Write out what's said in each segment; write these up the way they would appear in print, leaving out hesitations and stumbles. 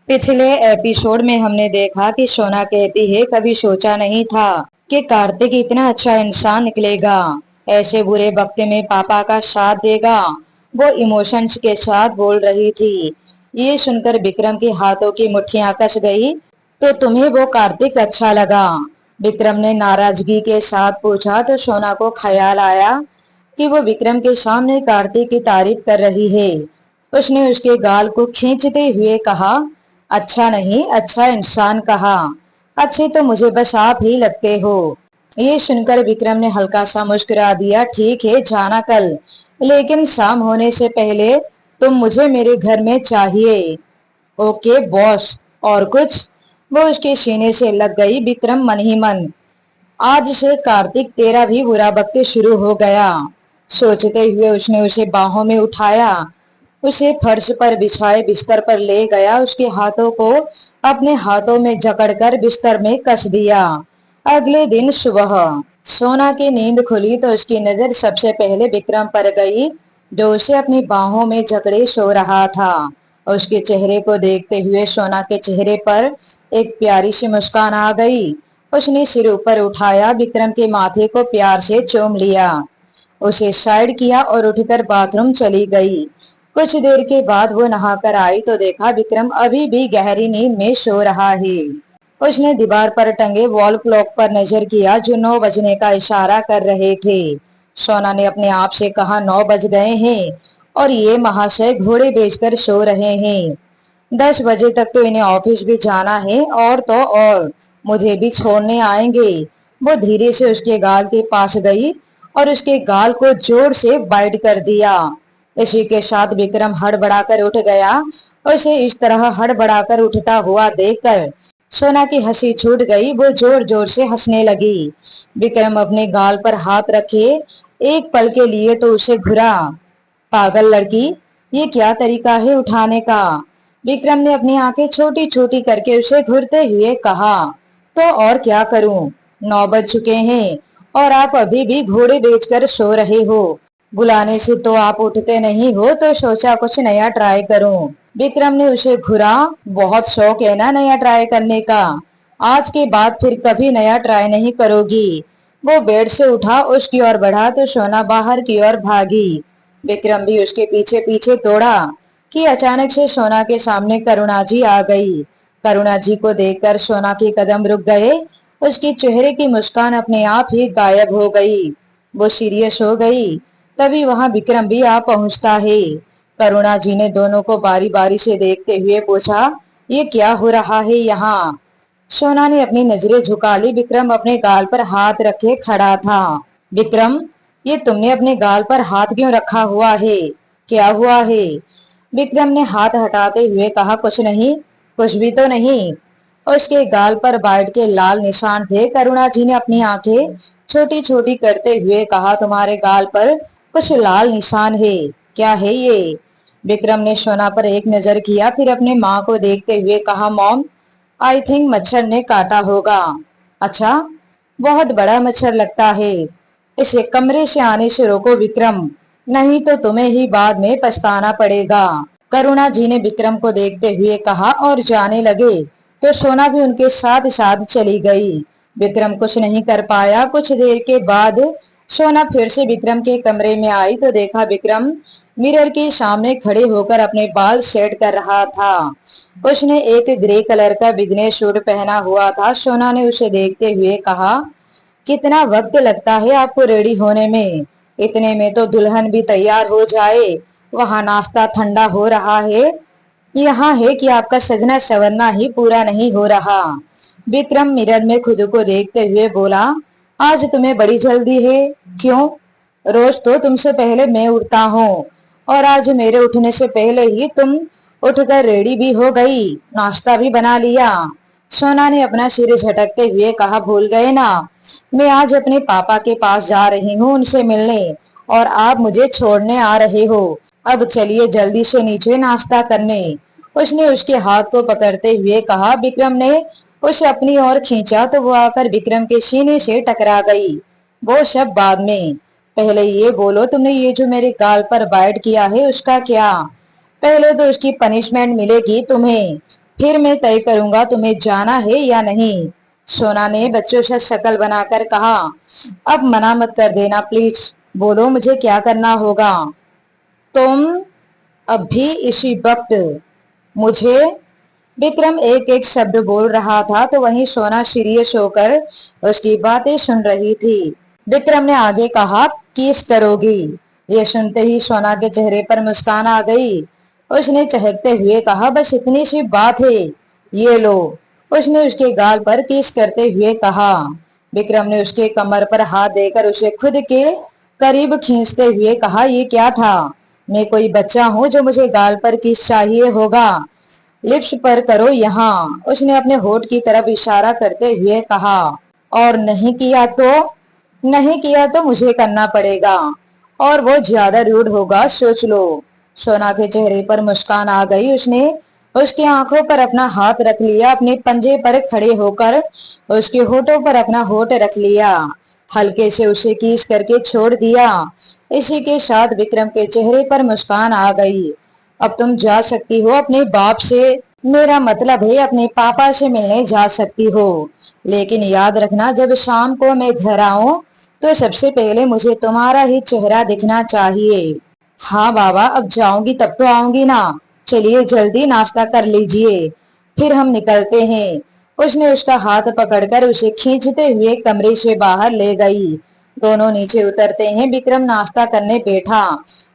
पिछले एपिसोड में हमने देखा कि सोना कहती है कभी सोचा नहीं था कि कार्तिक इतना अच्छा इंसान निकलेगा, ऐसे बुरे वक्त में पापा का साथ देगा। वो इमोशंस के साथ बोल रही थी। ये सुनकर विक्रम के हाथों की मुट्ठियां कस गई। तो तुम्हें वो कार्तिक अच्छा लगा? विक्रम ने नाराजगी के साथ पूछा तो सोना को ख्याल आया कि वो विक्रम के सामने कार्तिक की तारीफ कर रही है। उसने उसके गाल को खींचते हुए कहा, अच्छा नहीं, अच्छा इंसान कहा। अच्छे तो मुझे बस आप ही लगते हो। ये सुनकर विक्रम ने हल्का सा मुस्कुरा दिया। ठीक है, जाना कल, लेकिन शाम होने से पहले तुम मुझे मेरे घर में चाहिए। Okay boss. और कुछ? वो उसके सीने से लग गई। विक्रम मन ही मन, आज से कार्तिक तेरा भी बुरा वक्त शुरू हो गया। सोचते हुए उसने उसे बाहों में उठाया, उसे फर्श पर बिछाए बिस्तर पर ले गया, उसके हाथों को अपने हाथों में जकड़कर बिस्तर में कस दिया। अगले दिन सुबह सोना की नींद खुली तो उसकी नजर सबसे पहले विक्रम पर गई, जो उसे अपनी बाहों में जकड़े सो रहा था। उसके चेहरे को देखते हुए सोना के चेहरे पर एक प्यारी सी मुस्कान आ गई। उसने सिर ऊपर उठाया, विक्रम के माथे को प्यार से चूम लिया, उसे साइड किया और उठकर बाथरूम चली गई। कुछ देर के बाद वो नहाकर आई तो देखा विक्रम अभी भी गहरी नींद में सो रहा है। उसने दीवार पर टंगे वॉल क्लॉक पर नजर किया, जो 9 बजने का इशारा कर रहे थे। सोना ने अपने आप से कहा, 9 बज गए हैं और ये महाशय घोड़े बेचकर सो रहे हैं। 10 बजे तक तो इन्हें ऑफिस भी जाना है, और तो और मुझे भी छोड़ने आएंगे। वो धीरे से उसके गाल के पास गई और उसके गाल को जोर से बाइट कर दिया। इसी के साथ विक्रम हड़बड़ाकर उठ गया। उसे इस तरह हड़बड़ाकर उठता हुआ देखकर सोना की हंसी छूट गई। वो जोर जोर से हंसने लगी। विक्रम अपने गाल पर हाथ रखे एक पल के लिए तो उसे घुरा। पागल लड़की, ये क्या तरीका है उठाने का? विक्रम ने अपनी आंखें छोटी छोटी करके उसे घूरते हुए कहा। तो और क्या करूं? 9 बज चुके हैं और आप अभी भी घोड़े बेचकर सो रहे हो। बुलाने से तो आप उठते नहीं हो, तो सोचा कुछ नया ट्राई करूं। विक्रम ने उसे घुरा। बहुत शौक है ना नया ट्राई करने का? आज के बाद फिर कभी नया ट्राई नहीं करोगी। वो बेड से उठा, उसकी ओर बढ़ा तो सोना बाहर की ओर भागी। विक्रम भी उसके पीछे पीछे दौड़ा कि अचानक से सोना के सामने करुणा जी आ गई। करुणा जी को देखकर सोना के कदम रुक गए। उसके चेहरे की मुस्कान अपने आप ही गायब हो गई। वो सीरियस हो गई। तभी वहां विक्रम भी आ पहुंचता है। करुणा जी ने दोनों को बारी बारी से देखते हुए पूछा, ये क्या हो रहा है यहाँ? सोना ने अपनी नजरें झुका ली। विक्रम अपने गाल पर हाथ रखे खड़ा था। विक्रम, ये तुमने अपने गाल पर हाथ क्यों रखा हुआ है? क्या हुआ है? विक्रम ने हाथ हटाते हुए कहा, कुछ नहीं। कुछ भी तो नहीं। उसके गाल पर बाइट के लाल निशान थे। करुणा जी ने अपनी आंखें छोटी छोटी करते हुए कहा, तुम्हारे गाल पर कुछ लाल निशान है, क्या है ये? विक्रम ने सोना पर एक नजर किया, फिर अपने माँ को देखते हुए कहा, मॉम, आई थिंक मच्छर ने काटा होगा। अच्छा, बहुत बड़ा मच्छर लगता है। इसे कमरे से आने से रोको विक्रम, नहीं तो तुम्हें ही बाद में पछताना पड़ेगा। करुणा जी ने विक्रम को देखते हुए कहा और जाने लगे तो सोना भी उनके साथ साथ चली गई। विक्रम कुछ नहीं कर पाया। कुछ देर के बाद सोना फिर से विक्रम के कमरे में आई तो देखा विक्रम मिरर के सामने खड़े होकर अपने बाल सेट कर रहा था। उसने एक ग्रे कलर का बिजनेस सूट पहना हुआ था। सोना ने उसे देखते हुए कहा, कितना वक्त लगता है आपको रेडी होने में? इतने में तो दुल्हन भी तैयार हो जाए। वहां नाश्ता ठंडा हो रहा है, यहाँ है कि आपका सजना संवरना ही पूरा नहीं हो रहा। विक्रम मिरर में खुद को देखते हुए बोला, आज तुम्हें बड़ी जल्दी है, क्यों? रोज तो तुमसे पहले मैं उठता हूँ और आज मेरे उठने से पहले ही तुम उठकर रेडी भी हो गई, नाश्ता भी बना लिया। सोना ने अपना सिर झटकते हुए कहा, भूल गए ना, मैं आज अपने पापा के पास जा रही हूँ उनसे मिलने, और आप मुझे छोड़ने आ रहे हो। अब चलिए जल्दी से नीचे नाश्ता करने। उसने उसके हाथ को पकड़ते हुए कहा। विक्रम ने उसे अपनी ओर खींचा तो वो आकर विक्रम के सीने से टकरा गई। वो सब बाद में, पहले ये बोलो, तुमने ये जो मेरे गाल पर बाइट किया है उसका क्या? पहले तो उसकी पनिशमेंट मिलेगी तुम्हें। फिर मैं तय करूंगा तुम्हें जाना है या नहीं। सोना ने बच्चों से शक्ल बनाकर कहा, अब मना मत कर देना प्लीज, बोलो मुझे क्या करना होगा। तुम अभी इसी वक्त मुझे, विक्रम एक एक शब्द बोल रहा था तो वहीं सोना सीरियस होकर उसकी बातें सुन रही थी। विक्रम ने आगे कहा, किस करोगी। ये सुनते ही सोना के चेहरे पर मुस्कान आ गई। उसने चहकते हुए कहा, बस इतनी सी बात है, ये लो। उसने उसके गाल पर किस करते हुए कहा। विक्रम ने उसके कमर पर हाथ देकर उसे खुद के करीब खींचते हुए कहा, ये क्या था। मैं कोई बच्चा हूँ जो मुझे गाल पर किस चाहिए होगा। लिप्स पर करो यहाँ, उसने अपने होठ की तरफ इशारा करते हुए कहा। और नहीं किया तो? नहीं किया तो मुझे करना पड़ेगा और वो ज्यादा रूड होगा, सोच लो। सोना के चेहरे पर मुस्कान आ गई। उसने उसकी आंखों पर अपना हाथ रख लिया, अपने पंजे पर खड़े होकर उसके होठों पर अपना होठ रख लिया, हल्के से उसे किस करके छोड़ दिया। इसी के साथ विक्रम के चेहरे पर मुस्कान आ गई। अब तुम जा सकती हो अपने बाप से, मेरा मतलब है अपने पापा से मिलने जा सकती हो। लेकिन याद रखना, जब शाम को मैं घर आऊं तो सबसे पहले मुझे तुम्हारा ही चेहरा दिखना चाहिए। हाँ बाबा, अब जाऊंगी तब तो आऊंगी ना। चलिए जल्दी नाश्ता कर लीजिए, फिर हम निकलते हैं। उसने उसका हाथ पकड़कर उसे खींचते हुए कमरे से बाहर ले गई। दोनों नीचे उतरते हैं। विक्रम नाश्ता करने बैठा।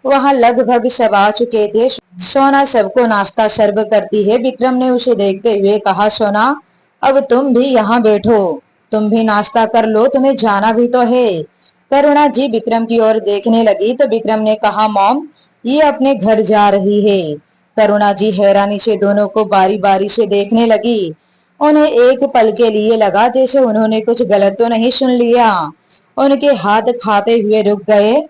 वहां लगभग सब आ चुके थे। सोना सबको नाश्ता सर्व करती है। विक्रम ने उसे देखते हुए कहा, सोना अब तुम भी यहाँ बैठो, तुम भी नाश्ता कर लो, तुम्हें जाना भी तो है। करुणा जी विक्रम की ओर देखने लगी तो विक्रम ने कहा, मॉम ये अपने घर जा रही है। करुणा जी हैरानी से दोनों को बारी बारी से देखने लगी। उन्हें एक पल के लिए लगा जैसे उन्होंने कुछ गलत तो नहीं सुन लिया। उनके हाथ खाते हुए रुक गए।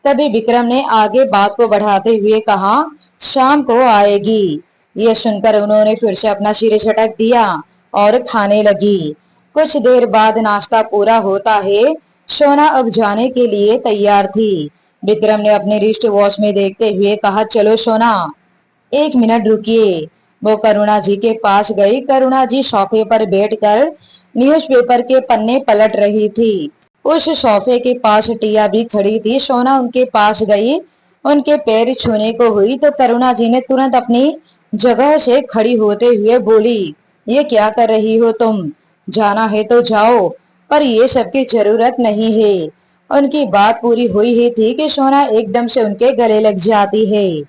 तभी विक्रम ने आगे बात को बढ़ाते हुए कहा, शाम को आएगी। ये सुनकर उन्होंने फिर से अपना सिर झटक दिया और खाने लगी। कुछ देर बाद नाश्ता पूरा होता है। सोना अब जाने के लिए तैयार थी। विक्रम ने अपने रिस्ट वॉच में देखते हुए कहा, चलो सोना, एक मिनट रुकिए। वो करुणा जी के पास गई। करुणा जी सोफे पर बैठकर न्यूज़पेपर के पन्ने पलट रही थी। उस सोफे के पास टिया भी खड़ी थी। सोना उनके पास गई, उनके पैर छूने को हुई तो करुणा जी ने तुरंत अपनी जगह से खड़ी होते हुए बोली, ये क्या कर रही हो तुम, जाना है तो जाओ, पर ये सबकी जरूरत नहीं है। उनकी बात पूरी हुई ही थी कि सोना एकदम से उनके गले लग जाती है।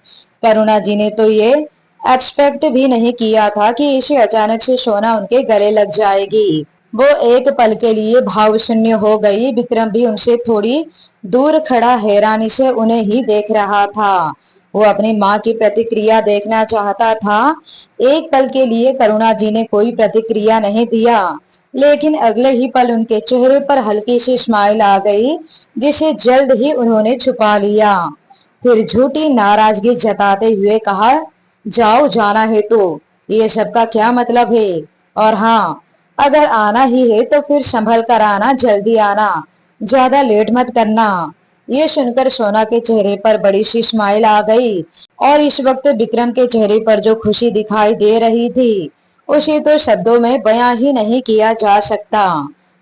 करुणा जी ने तो ये एक्सपेक्ट भी नहीं किया था कि इसे अचानक से सोना उनके गले लग जाएगी। वो एक पल के लिए भाव शून्य हो गई। विक्रम भी उनसे थोड़ी दूर खड़ा हैरानी से उन्हें ही देख रहा था। वो अपनी माँ की प्रतिक्रिया देखना चाहता था। एक पल के लिए करुणा जी ने कोई प्रतिक्रिया नहीं दिया, लेकिन अगले ही पल उनके चेहरे पर हल्की सी स्माइल आ गई, जिसे जल्द ही उन्होंने छुपा लिया। फिर झूठी नाराजगी जताते हुए कहा, जाओ, जाना है तो ये सबका क्या मतलब है। और हाँ, अगर आना ही है तो फिर संभल कर आना, जल्दी आना, ज्यादा लेट मत करना। ये सुनकर सोना के चेहरे पर बड़ी सी स्माइल आ गई और इस वक्त विक्रम के चेहरे पर जो खुशी दिखाई दे रही थी उसे तो शब्दों में बयां ही नहीं किया जा सकता।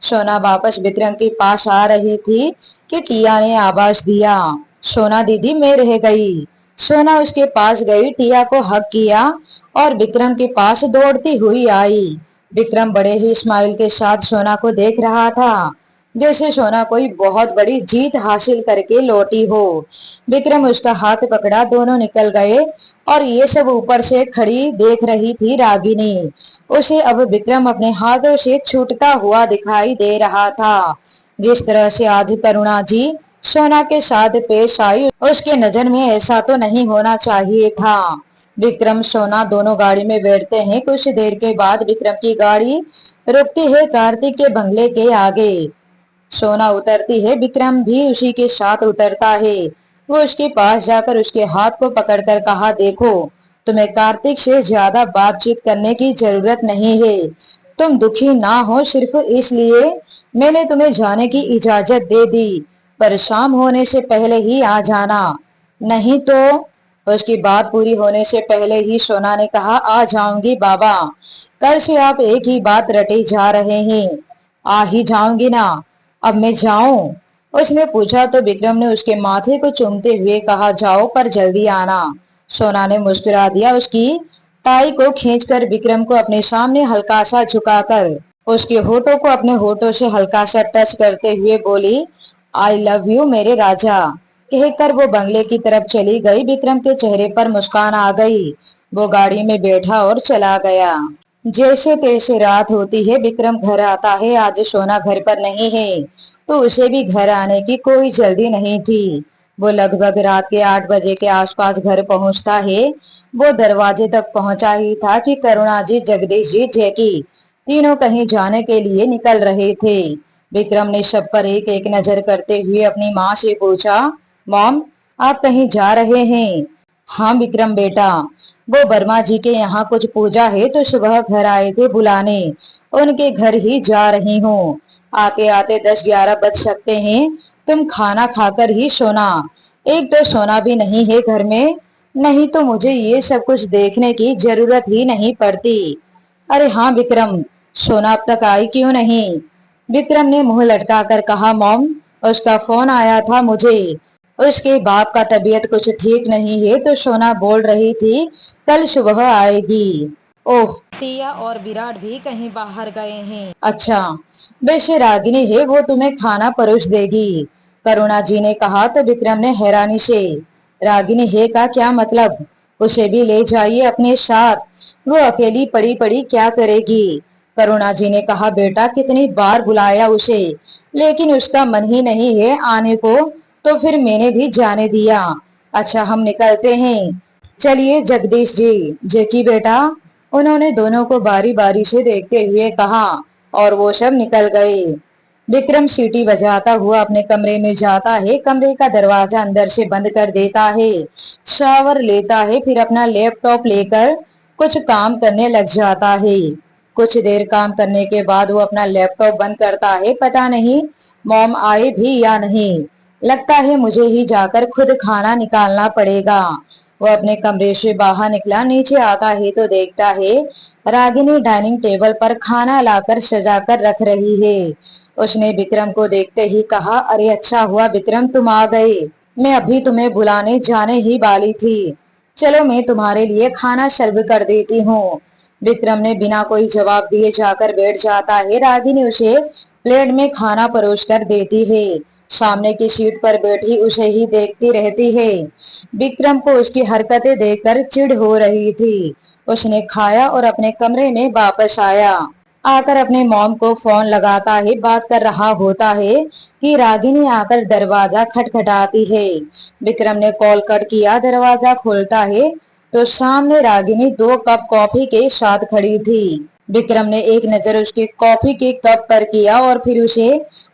सोना वापस विक्रम के पास आ रही थी कि टिया ने आवाज दिया, सोना दीदी मैं रह गई। सोना उसके पास गई, टिया को हक किया और विक्रम के पास दौड़ती हुई आई। विक्रम बड़े ही स्माइल के साथ सोना को देख रहा था, जैसे सोना कोई बहुत बड़ी जीत हासिल करके लौटी हो। विक्रम उसका हाथ पकड़ा, दोनों निकल गए और ये सब ऊपर से खड़ी देख रही थी रागिनी। उसे अब विक्रम अपने हाथों से छूटता हुआ दिखाई दे रहा था। जिस तरह से आज करुणा जी सोना के साथ पेश आई, उसके नजर में ऐसा तो नहीं होना चाहिए था। विक्रम सोना दोनों गाड़ी में बैठते हैं। कुछ देर के बाद विक्रम की गाड़ी रुकती है कार्तिक के बंगले के आगे। सोना उतरती है, विक्रम भी उसी के साथ उतरता है। वो उसके पास जाकर उसके हाथ को पकड़कर कहा, देखो तुम्हें कार्तिक से ज्यादा बातचीत करने की जरूरत नहीं है। तुम दुखी ना हो सिर्फ इसलिए मैंने तुम्हें जाने की इजाजत दे दी, पर शाम होने से पहले ही आ जाना, नहीं तो उसकी बात पूरी होने से पहले ही सोना ने कहा, आ जाऊंगी बाबा, कल से आप एक ही बात रटे जा रहे हैं। आ ही जाऊंगी ना, अब मैं जाऊं? उसने पूछा तो विक्रम ने उसके माथे को चूमते हुए कहा, जाओ पर जल्दी आना। सोना ने मुस्कुरा दिया। उसकी टाई को खींचकर विक्रम को अपने सामने हल्का सा झुकाकर उसके होठों को अपने होठों से हल्का सा टच करते हुए बोली, आई लव यू मेरे राजा। कहकर वो बंगले की तरफ चली गई। विक्रम के चेहरे पर मुस्कान आ गई। वो गाड़ी में बैठा और चला गया। जैसे तैसे रात होती है, विक्रम घर आता है। आज सोना घर पर नहीं है, तो उसे भी घर आने की कोई जल्दी नहीं थी। वो लगभग रात के 8 बजे के आसपास घर पहुंचता है। वो दरवाजे तक पहुंचा ही था कि करुणा जी, जगदीश जी, जैकी तीनों कहीं जाने के लिए निकल रहे थे। विक्रम ने सब पर एक एक नजर करते हुए अपनी माँ से पूछा, मॉम, आप कहीं जा रहे हैं? हाँ विक्रम बेटा, वो वर्मा जी के यहाँ कुछ पूजा है तो सुबह घर आए थे बुलाने, उनके घर ही जा रही हूँ। आते आते 10-11 बज सकते हैं। तुम खाना खाकर ही सोना। एक तो सोना भी नहीं है घर में, नहीं तो मुझे ये सब कुछ देखने की जरूरत ही नहीं पड़ती। अरे हाँ विक्रम, सोना अब तक आई क्यों नहीं? विक्रम ने मुंह लटका कर कहा, मॉम, उसका फोन आया था मुझे। उसके बाप का तबीयत कुछ ठीक नहीं है तो सोना बोल रही थी कल सुबह आएगी। ओह, टिया और विराट भी कहीं बाहर गए हैं। अच्छा, वैसे रागिनी है, वो तुम्हें खाना परोस देगी, करुणा जी ने कहा। तो विक्रम ने हैरानी से, रागिनी है का क्या मतलब? उसे भी ले जाइए अपने साथ, वो अकेली पड़ी पड़ी क्या करेगी? करुणा जी ने कहा, बेटा कितनी बार बुलाया उसे, लेकिन उसका मन ही नहीं है आने को, तो फिर मैंने भी जाने दिया। अच्छा, हम निकलते हैं। चलिए जगदीश जी, जेकी बेटा, उन्होंने दोनों को बारी बारी से देखते हुए कहा और वो सब निकल गए। विक्रम सीटी बजाता हुआ अपने कमरे में जाता है। कमरे का दरवाजा अंदर से बंद कर देता है। शावर लेता है, फिर अपना लैपटॉप लेकर कुछ काम करने लग जाता है। कुछ देर काम करने के बाद वो अपना लैपटॉप बंद करता है। पता नहीं मॉम आए भी या नहीं, लगता है मुझे ही जाकर खुद खाना निकालना पड़ेगा। वो अपने कमरे से बाहर निकला। नीचे आता है तो देखता है रागिनी डाइनिंग टेबल पर खाना लाकर सजाकर रख रही है। उसने विक्रम को देखते ही कहा, अरे अच्छा हुआ विक्रम तुम आ गए, मैं अभी तुम्हें बुलाने जाने ही वाली थी। चलो मैं तुम्हारे लिए खाना सर्व कर देती हूँ। विक्रम ने बिना कोई जवाब दिए जाकर बैठ जाता है। रागिनी उसे प्लेट में खाना परोस कर देती है। सामने की सीट पर बैठी उसे ही देखती रहती है। विक्रम को उसकी हरकतें देखकर चिढ़ हो रही थी। उसने खाया और अपने कमरे में वापस आया। आकर अपने मॉम को फोन लगाता है, बात कर रहा होता है कि रागिनी आकर दरवाजा खटखटाती है। विक्रम ने कॉल कट किया। दरवाजा खोलता है तो सामने रागिनी 2 कप कॉफी के साथ खड़ी थी। विक्रम ने एक नजर उसके कॉफी के कप पर किया और फिर उसे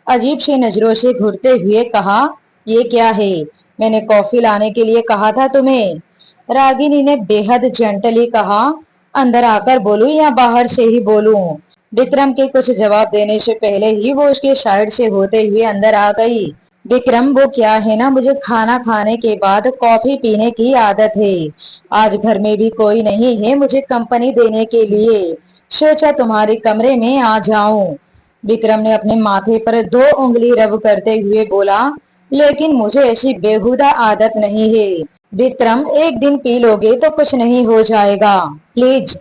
अजीब सी नजरों से घूरते हुए कहा, ये क्या है? मैंने कॉफी लाने के लिए कहा था तुम्हें। रागिनी ने बेहद जेंटली कहा, अंदर आकर बोलूं या बाहर से ही बोलूं? विक्रम के कुछ जवाब देने से पहले ही वो उसके साइड से होते हुए अंदर आ गई। विक्रम, वो क्या है ना, मुझे खाना खाने के बाद कॉफी पीने की आदत है। आज घर में भी कोई नहीं है मुझे कंपनी देने के लिए, सोचा तुम्हारे कमरे में आ जाऊं। विक्रम ने अपने माथे पर 2 उंगली रब करते हुए बोला, लेकिन मुझे ऐसी बेहुदा आदत नहीं है। विक्रम, एक दिन पी लोगे तो कुछ नहीं हो जाएगा, प्लीज।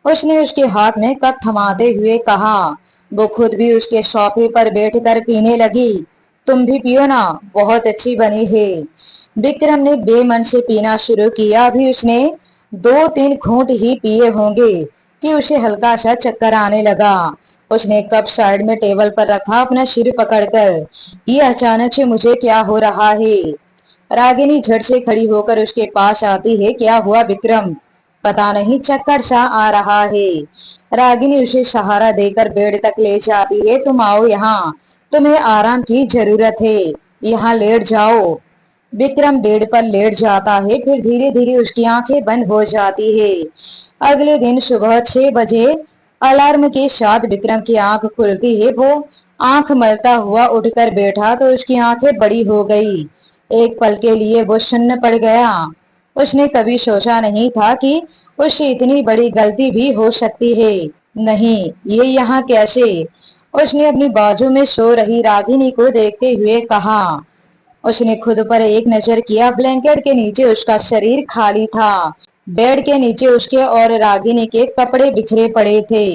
उसने उसके हाथ में कप थमाते हुए कहा। वो खुद भी उसके सोफे पर बैठकर पीने लगी। तुम भी पियो ना, बहुत अच्छी बनी है। विक्रम ने बेमन से पीना शुरू किया। अभी उसने 2-3 घूंट ही पिए होंगे कि उसे हल्का सा चक्कर आने लगा। उसने कप साइड में टेबल पर रखा, अपना सिर पकड़कर, ये अचानक से मुझे क्या हो रहा है? रागिनी झट से खड़ी होकर उसके पास आती है। क्या हुआ विक्रम? पता नहीं, चक्कर सा आ रहा है। रागिनी उसे सहारा देकर बेड तक ले जाती है। तुम आओ यहाँ, तुम्हें आराम की जरूरत है, यहाँ लेट जाओ। विक्रम बेड पर लेट जाता है। फिर धीरे धीरे उसकी आंखें बंद हो जाती है। अगले दिन सुबह 6 बजे अलार्म के साथ विक्रम की आंख खुलती है। वो आंख मलता हुआ उठकर बैठा तो उसकी आंखें बड़ी हो गई। एक पल के लिए वो सुन्न पड़ गया। उसने कभी सोचा नहीं था कि उससे इतनी बड़ी गलती भी हो सकती है। नहीं, ये यहाँ कैसे? उसने अपनी बाजू में सो रही रागिनी को देखते हुए कहा। उसने खुद पर एक नजर किया। ब्लैंकेट के नीचे उसका शरीर खाली था। बेड के नीचे उसके और रागिनी के कपड़े बिखरे पड़े थे।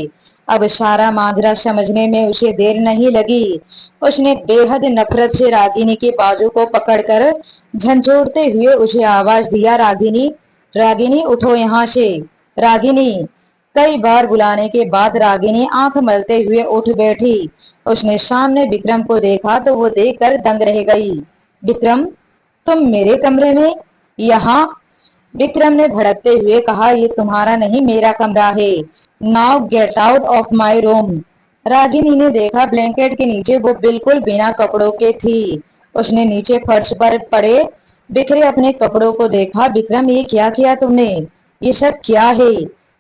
अब सारा माजरा समझने में उसे देर नहीं लगी। उसने बेहद नफरत से रागिनी के बाजू को पकड़कर झंझोड़ते हुए उसे आवाज दिया, रागिनी, रागिनी उठो यहाँ से, रागिनी। कई बार बुलाने के बाद रागिनी आंख मलते हुए उठ बैठी। उसने सामने विक्रम को देखा तो वो देखकर दंग रह गई। विक्रम, तुम मेरे कमरे में? यहाँ? विक्रम ने भड़कते हुए कहा, ये तुम्हारा नहीं, मेरा कमरा है। Now get out of my room. Ragini ने देखा ब्लैंकेट के नीचे वो बिल्कुल बिना कपड़ों के थी। उसने नीचे फर्श पर पड़े बिखरे अपने कपड़ों को देखा। विक्रम, ये क्या किया तुमने? ये सब क्या है?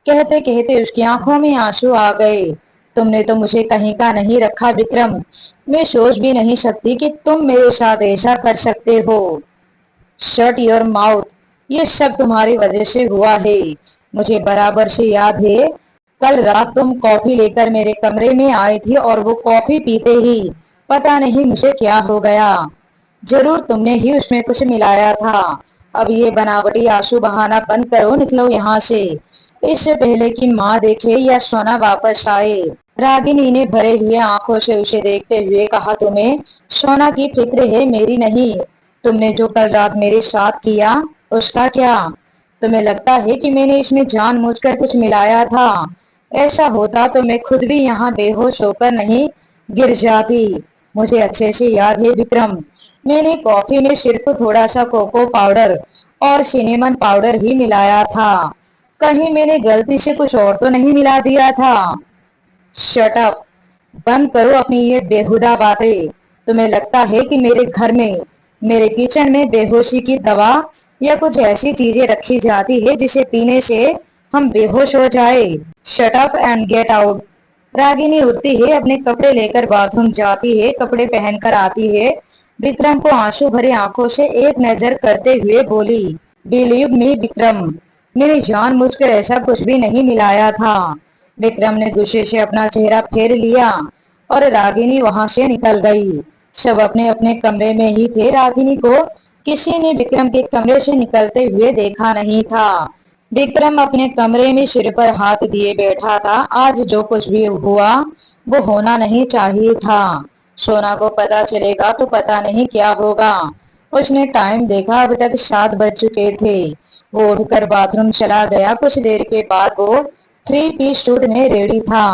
कहते कहते उसकी आंखों में आंसू आ गए। तुमने तो मुझे कहीं का नहीं रखा विक्रम। मैं सोच भी नहीं सकती कि तुम मेरे साथ ऐसा कर सकते हो। Shut your mouth. ये सब तुम्हारी वजह से हुआ है। मुझे बराबर से याद है, कल रात तुम कॉफी लेकर मेरे कमरे में आई थी और वो कॉफी पीते ही पता नहीं मुझे क्या हो गया। जरूर तुमने ही उसमें कुछ मिलाया था। अब ये बनावटी आंसू बहाना बंद करो, निकलो यहाँ से, इससे पहले कि माँ देखे या सोना वापस आए। रागिनी ने भरे हुए आंखों से उसे देखते हुए कहा, तुम्हें सोना की फिक्र है, मेरी नहीं। तुमने जो कल रात मेरे साथ किया उसका क्या? तुम्हें लगता है कि मैंने इसमें जानबूझकर कुछ मिलाया था? ऐसा होता तो मैं खुद भी यहाँ बेहोश होकर नहीं गिर जाती। मुझे अच्छे से याद है विक्रम, मैंने कॉफी में सिर्फ थोड़ा सा कोको पाउडर और सिनेमन पाउडर ही मिलाया था। कहीं मैंने गलती से कुछ और तो नहीं मिला दिया था? Shut up. बंद करो अपनी ये बेहुदा बातें। तुम्हें लगता है कि मेरे घर में, मेरे किचन में बेहोशी की दवा या कुछ ऐसी चीजें रखी जाती है जिसे पीने से हम बेहोश हो जाए? Shut up and get out. Ragini उठती है, अपने कपड़े लेकर बाथरूम जाती है, कपड़े पहनकर आती है। विक्रम को आंसू भरे आंखों से एक नजर करते हुए बोली, बिलीव मी विक्रम, मैंने जानबूझकर ऐसा कुछ भी नहीं मिलाया था। विक्रम ने गुस्से से अपना चेहरा फेर लिया और रागिनी वहां से निकल गई। सब अपने अपने कमरे में ही थे। रागिनी को किसी ने विक्रम के कमरे से निकलते हुए देखा नहीं था। विक्रम अपने कमरे में सिर पर हाथ दिए बैठा था। आज जो कुछ भी हुआ वो होना नहीं चाहिए था। सोना को पता चलेगा तो पता नहीं क्या होगा। उसने टाइम देखा, अब तक 7 बज चुके थे। वो उठकर बाथरूम चला गया। कुछ देर के बाद वो 3 पीस सूट में रेडी था।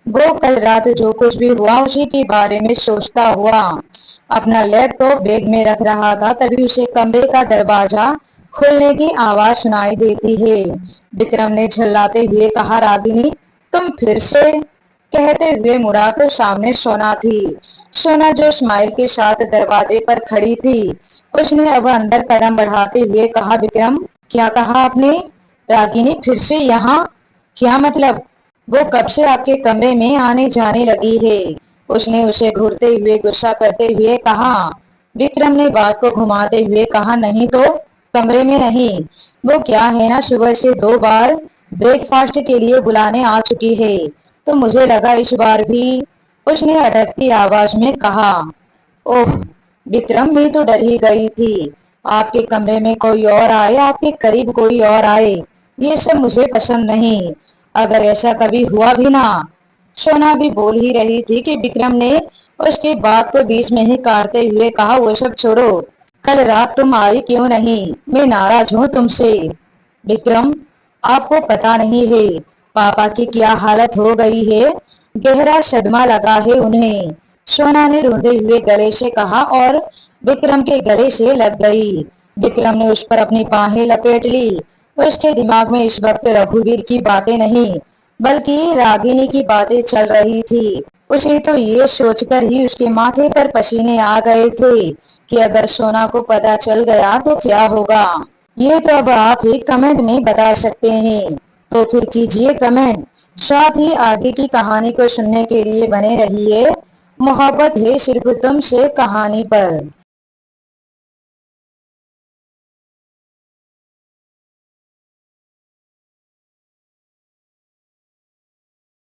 वो कल रात जो कुछ भी हुआ उसी के बारे में सोचता हुआ अपना लैपटॉप बैग में रख रहा था, तभी उसे कमरे का दरवाजा खुलने की आवाज सुनाई देती है। विक्रम ने झल्लाते हुए कहा, रागिनी, तुम फिर से? कहते हुए मुड़ा तो सामने सोना थी। सोना जो स्माइल के साथ दरवाजे पर खड़ी थी। उसने अब अंदर कदम बढ़ाते हुए कहा, विक्रम, क्या कहा आपने? रागिनी फिर से यहाँ? क्या मतलब? वो कब से आपके कमरे में आने जाने लगी है? उसने उसे घूरते हुए गुस्सा करते हुए कहा। विक्रम ने बात को घुमाते हुए कहा, नहीं तो कमरे में नहीं। वो क्या है ना, सुबह से 2 बार ब्रेकफास्ट के लिए बुलाने आ चुकी है, तो मुझे लगा इस बार भी। उसने अटकती आवाज में कहा। ओह विक्रम, मैं तो डर ही गई थी। आपके कमरे में कोई और आए, आपके करीब कोई और आए, ये सब मुझे पसंद नहीं। अगर ऐसा कभी हुआ भी ना। सोना भी बोल ही रही थी कि विक्रम ने उसके बात को बीच में ही काटते हुए कहा, वो सब छोड़ो, कल रात तुम आई क्यों नहीं? मैं नाराज हूँ तुमसे। विक्रम, आपको पता नहीं है पापा की क्या हालत हो गई है। गहरा सदमा लगा है उन्हें। सोना ने रोते हुए गले से कहा और विक्रम के गले से लग गई। विक्रम ने उस पर अपनी बाहें लपेट ली। उसके दिमाग में इस वक्त रघुवीर की बातें नहीं बल्कि रागिनी की बातें चल रही थी। उसे तो ये सोचकर ही उसके माथे पर पसीने आ गए थे कि अगर सोना को पता चल गया तो क्या होगा। ये तो अब आप ही कमेंट में बता सकते हैं, तो फिर कीजिए कमेंट। साथ ही आगे की कहानी को सुनने के लिए बने रहिए। मोहब्बत है सिर्फ तुमसे कहानी पर।